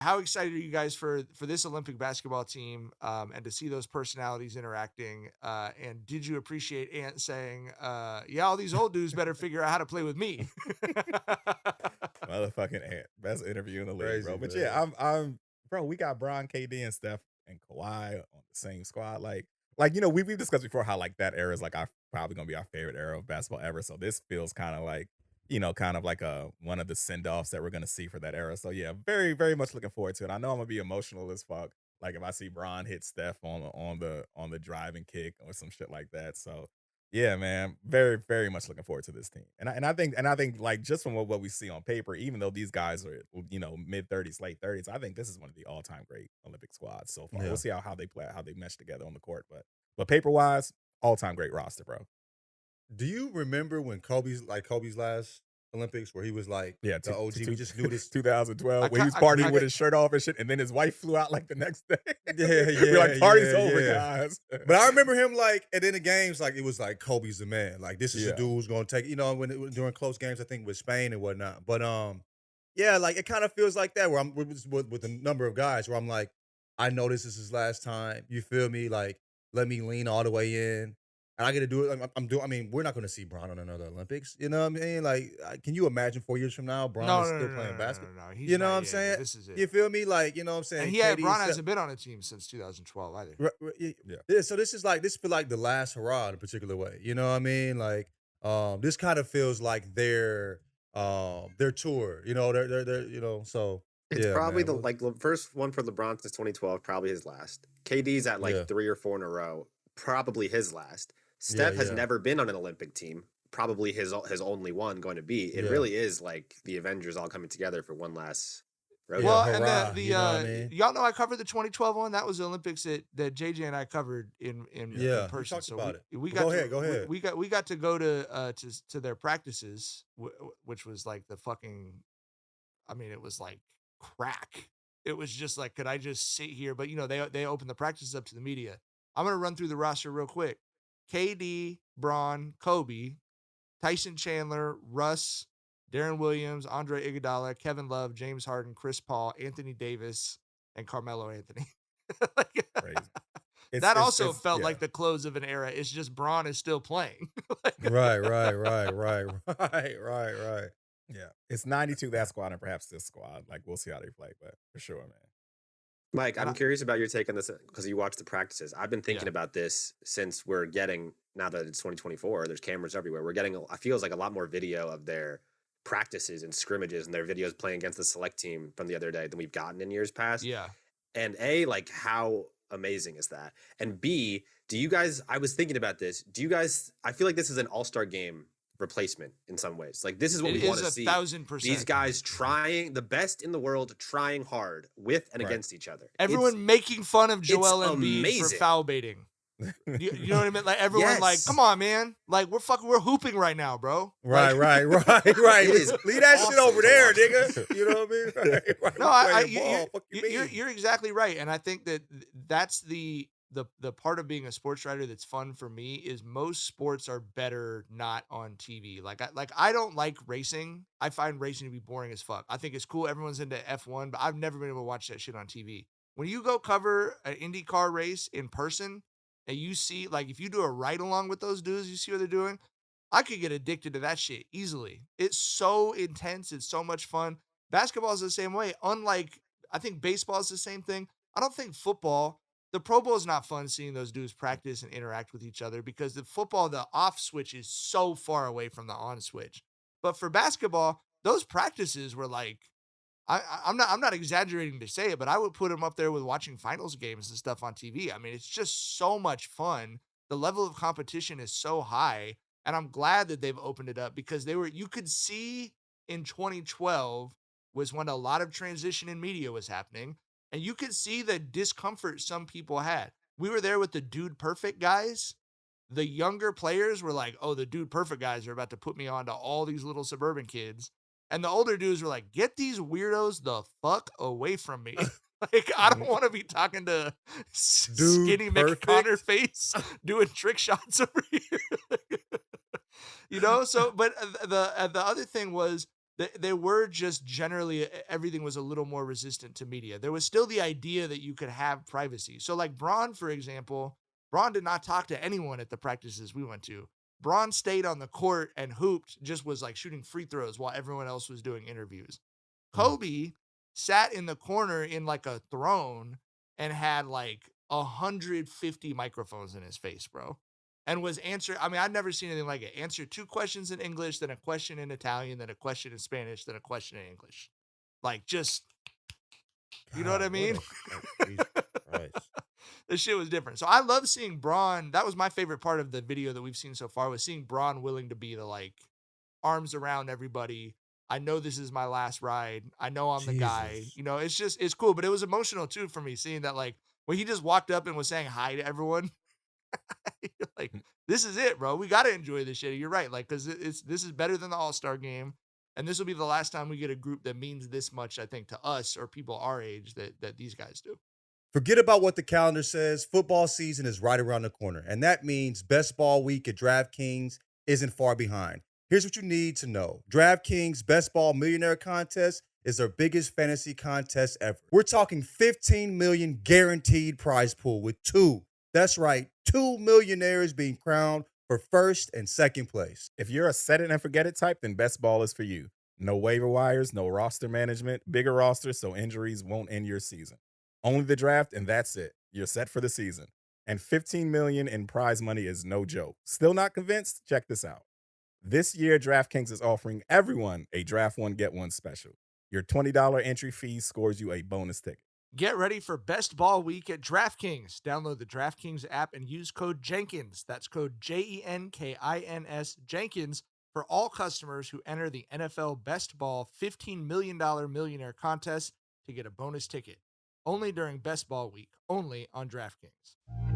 How excited are you guys for this Olympic basketball team, and to see those personalities interacting? And did you appreciate Ant saying, "Yeah, all these old dudes better figure out how to play with me"? Motherfucking Ant. Best interview in the league, Crazy, bro. But man. yeah, bro, we got Bron, KD, and Steph and Kawhi on the same squad. Like we've discussed before how like that era is like our probably gonna be our favorite era of basketball ever. So this feels kind of like, kind of like a one of the send-offs that we're gonna see for that era. So yeah, very, very much looking forward to it. I know I'm gonna be emotional as fuck. Like if I see Bron hit Steph on the driving kick or some shit like that. So yeah, man, very, very much looking forward to this team, and I think like just from what we see on paper, even though these guys are mid 30s, late 30s, I think this is one of the all time great Olympic squads so far. We'll Yeah. see how they play, how they mesh together on the court, but paper wise, all time great roster, bro. Do you remember when Kobe's last Olympics where he was like Yeah, the OG? We just knew this. 2012 I when he was ca- partying I- with his shirt off and shit, and then his wife flew out like the next day. Yeah, We're like, yeah, party's yeah, over, yeah. guys. But I remember him like, and then the games, like it was like Kobe's the man. Like this is the Yeah. dude who's gonna take. When it was during close games, I think with Spain and whatnot. But yeah, like it kind of feels like that where I'm with a number of guys where I'm like, I know this is his last time. You feel me? Like let me lean all the way in. And I get to do it. I'm doing. I mean, we're not going to see Bron on another Olympics. You know what I mean? Like, can you imagine 4 years from now, Bron no, is no, still no, playing no, basketball? no, no. He's You know not, what I'm yeah, saying? this is it. You feel me? Like, you know what I'm saying? And KD, Bron Steph- hasn't been on a team since 2012 either. Yeah. Yeah, so this feel like the last hurrah in a particular way. You know what I mean? Like, this kind of feels like their tour. So It's yeah, probably man. the first one for LeBron since 2012, probably his last. KD's at like Yeah. 3 or 4 in a row, probably his last. Steph has yeah. never been on an Olympic team, probably his only one going to be. It Yeah. really is like the Avengers all coming together for one last road. Well, Yeah, and hurrah, the you know what I mean? y'all know I covered the 2012 one. That was the Olympics that JJ and I covered in Yeah, you person. talked So about it. we Well, got go ahead. we got to go to their practices, which was like the fucking. I mean, it was like crack. It was just like, could I just sit here? But they opened the practices up to the media. I'm gonna run through the roster real quick. KD, Bron, Kobe, Tyson Chandler, Russ, Darren Williams, Andre Iguodala, Kevin Love, James Harden, Chris Paul, Anthony Davis, and Carmelo Anthony. Like, Crazy. that also felt yeah. like the close of an era. It's just Bron is still playing. Right. Yeah, it's 92 that squad and perhaps this squad. Like we'll see how they play, but for sure, man. Mike, And I'm curious about your take on this because you watch the practices. I've been thinking Yeah. about this since we're getting, now that it's 2024, there's cameras everywhere. We're getting, I feels like a lot more video of their practices and scrimmages and their videos playing against the select team from the other day than we've gotten in years past. Yeah. And A, like how amazing is that? And B, do you guys, I was thinking about this. Do you guys, I feel like this is an all-star game replacement in some ways. Like this is what It we want to is see. 1,000%. These guys trying, the best in the world, trying hard with and Right. against each other. Everyone making fun of Joel it's Embiid for amazing. foul baiting. You know what I mean? Like everyone, like, Yes. come on, man! Like we're hooping right now, bro. Right. It is Leave that shit awesome over to there, watch. nigga. You know what I mean? Right. No, We playing ball. Fuck you mean? you're exactly right, and I think that's the part of being a sports writer that's fun for me is most sports are better not on TV. Like I don't like racing. I find racing to be boring as fuck. I think it's cool. Everyone's into F1, but I've never been able to watch that shit on TV. When you go cover an IndyCar race in person and you see, like, if you do a ride along with those dudes, you see what they're doing. I could get addicted to that shit easily. It's so intense. It's so much fun. Basketball is the same way. Unlike, I think baseball is the same thing. I don't think football, the Pro Bowl is not fun seeing those dudes practice and interact with each other because the football, the off switch is so far away from the on switch. But for basketball, those practices were like, I'm not exaggerating to say it, but I would put them up there with watching finals games and stuff on TV. I mean, it's just so much fun. The level of competition is so high, and I'm glad that they've opened it up because you could see in 2012 was when a lot of transition in media was happening, and you could see the discomfort some people had. We were there with the Dude Perfect guys. The younger players were like, oh, the Dude Perfect guys are about to put me on to all these little suburban kids. And the older dudes were like, get these weirdos the fuck away from me. Like, I don't want to be talking to skinny Perfect. McConnor face doing trick shots over here. So, but the other thing was They were just generally everything was a little more resistant to media. There was still the idea that you could have privacy. So like Braun, for example, Braun did not talk to anyone at the practices we went to. Braun stayed on the court and hooped, just was like shooting free throws while everyone else was doing interviews. Kobe sat in the corner in like a throne and had like 150 microphones in his face, bro. And was answer. I mean, I'd never seen anything like it. Answer 2 questions in English, then a question in Italian, then a question in Spanish, then a question in English. Like, just, you know what I God, mean? Jesus Christ. The shit was different. So I love seeing Braun. That was my favorite part of the video that we've seen so far, was seeing Braun willing to be the like arms around everybody. I know this is my last ride. I know I'm the guy. Jesus. You know, it's cool. But it was emotional too for me seeing that, like, when he just walked up and was saying hi to everyone. You're like, this is it, bro. We got to enjoy this shit. You're right. Like, because this is better than the All-Star game. And this will be the last time we get a group that means this much, I think, to us or people our age that these guys do. Forget about what the calendar says. Football season is right around the corner, and that means best ball week at DraftKings isn't far behind. Here's what you need to know. DraftKings Best Ball Millionaire Contest is their biggest fantasy contest ever. We're talking 15 million guaranteed prize pool with two. That's right, 2 millionaires being crowned for first and second place. If you're a set it and forget it type, then best ball is for you. No waiver wires, no roster management, bigger roster so injuries won't end your season. Only the draft, and that's it. You're set for the season. And 15 million in prize money is no joke. Still not convinced? Check this out. This year, DraftKings is offering everyone a draft one, get one special. Your $20 entry fee scores you a bonus ticket. Get ready for Best Ball Week at DraftKings. Download the DraftKings app and use code Jenkins. That's code Jenkins, Jenkins, for all customers who enter the NFL Best Ball $15 million millionaire contest to get a bonus ticket. Only during Best Ball Week. Only on DraftKings.